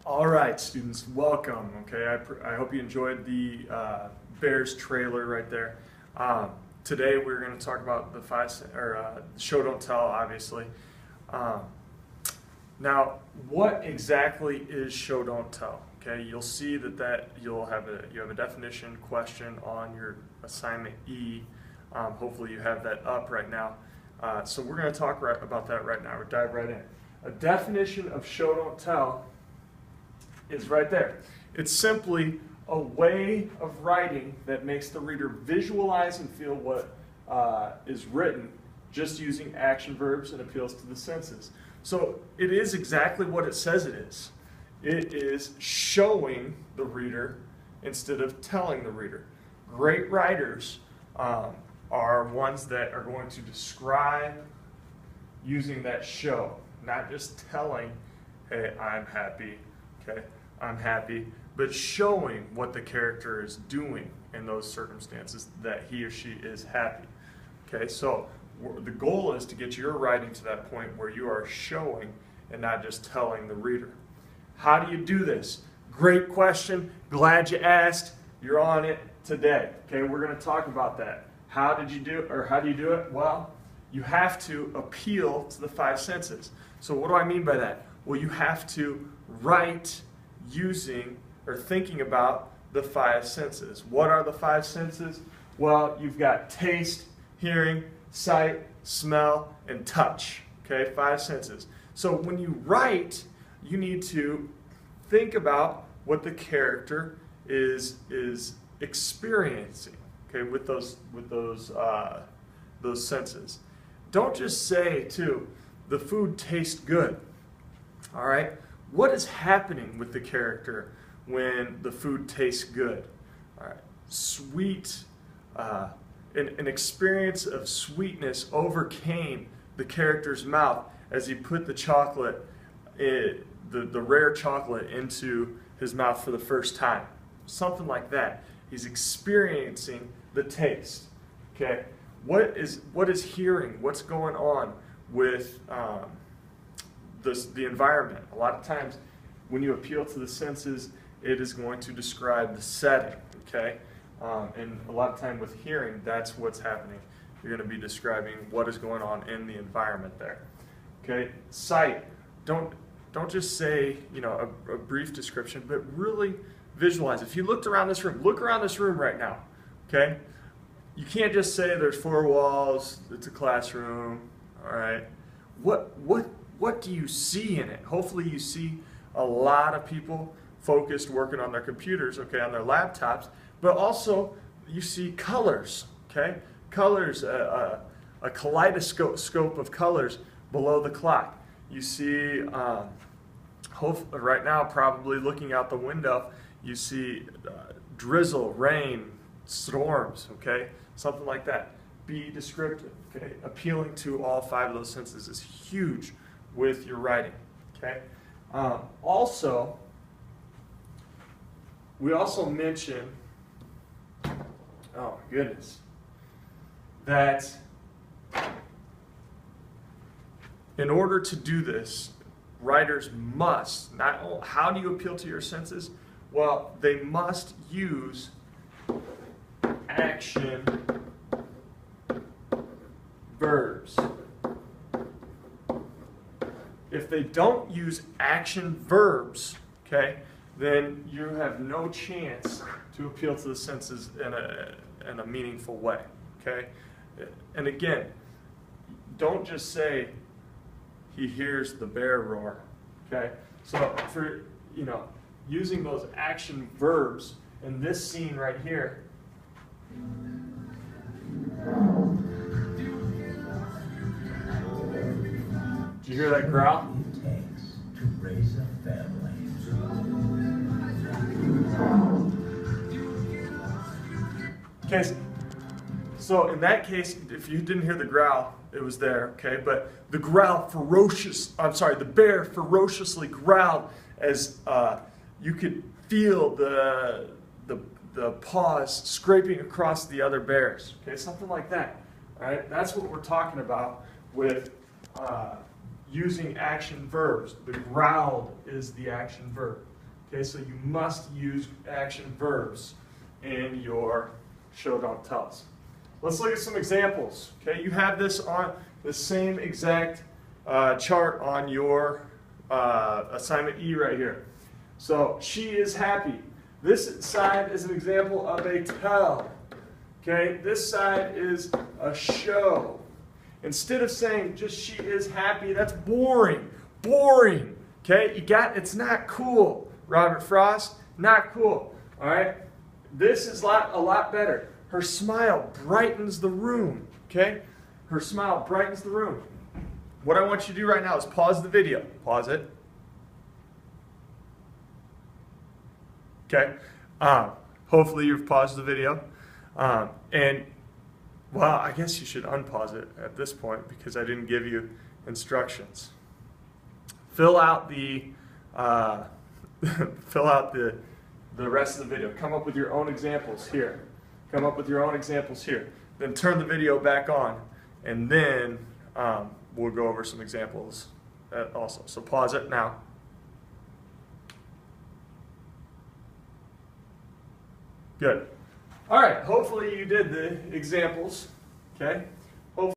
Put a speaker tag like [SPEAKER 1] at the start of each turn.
[SPEAKER 1] All right, students, welcome. Okay, I hope you enjoyed the Bears trailer right there. Today we're going to talk about the show don't tell, obviously. Um, Now, what exactly is show don't tell? Okay, you'll see that you have a definition question on your assignment E. Hopefully you have that up right now. So we're going to talk about that right now. We'll dive right in. A definition of show don't tell is right there. It's simply a way of writing that makes the reader visualize and feel what is written just using action verbs and appeals to the senses. So it is exactly what it says it is. It is showing the reader instead of telling the reader. Great writers are ones that are going to describe using that show, not just telling, hey, I'm happy, okay, I'm happy, but showing what the character is doing in those circumstances that he or she is happy. Okay, so the goal is to get your writing to that point where you are showing and not just telling the reader. How do you do this? Great question. Glad you asked. You're on it today. Okay, we're going to talk about that. How do you do it? Well, you have to appeal to the five senses. So what do I mean by that? Well, you have to write using or thinking about the five senses. What are the five senses? Well, you've got taste, hearing, sight, smell, and touch. Okay, five senses. So when you write, you need to think about what the character is experiencing. Okay, with those senses. Don't just say too, the food tastes good. All right, what is happening with the character when the food tastes good? All right, sweet. An experience of sweetness overcame the character's mouth as he put the chocolate, the rare chocolate, into his mouth for the first time. Something like that. He's experiencing the taste. Okay, what is hearing? What's going on with the environment? A lot of times, when you appeal to the senses, it is going to describe the setting. Okay. And a lot of time with hearing, that's what's happening. You're going to be describing what is going on in the environment there. Okay, sight. Don't just say a brief description, but really visualize. If you looked around this room, look around this room right now. Okay, you can't just say there's four walls. It's a classroom. All right. What do you see in it? Hopefully, you see a lot of people focused working on their computers. Okay, on their laptops. But also, you see colors, okay? Colors, a kaleidoscope of colors below the clock. You see, right now, probably looking out the window, you see drizzle, rain, storms, okay? Something like that. Be descriptive, okay? Appealing to all five of those senses is huge with your writing, okay? We also mentioned, oh goodness, that in order to do this, writers must, not only, how do you appeal to your senses? Well, they must use action verbs. If they don't use action verbs, okay, then you have no chance to appeal to the senses in a meaningful way, okay? And again, don't just say, he hears the bear roar, okay? So for, using those action verbs in this scene right here, did you hear that growl?
[SPEAKER 2] To raise a family.
[SPEAKER 1] Okay, so in that case, if you didn't hear the growl, it was there, okay? But the the bear ferociously growled as you could feel the paws scraping across the other bears, okay? Something like that, all right? That's what we're talking about with using action verbs. The growled is the action verb. Okay, so you must use action verbs in your show don't tells. Let's look at some examples. Okay, you have this on the same exact chart on your assignment E right here. So she is happy. This side is an example of a tell. Okay, this side is a show. Instead of saying just she is happy, that's boring. Boring. Okay, it's not cool. Robert Frost, not cool. All right, this is a lot better. Her smile brightens the room. Okay, her smile brightens the room. What I want you to do right now is pause the video. Pause it. Okay. Hopefully you've paused the video. And, well, I guess you should unpause it at this point because I didn't give you instructions. Fill out the rest of the video. Come up with your own examples here. Come up with your own examples here. Then turn the video back on, and then we'll go over some examples also. So pause it now. Good. All right, hopefully you did the examples, okay?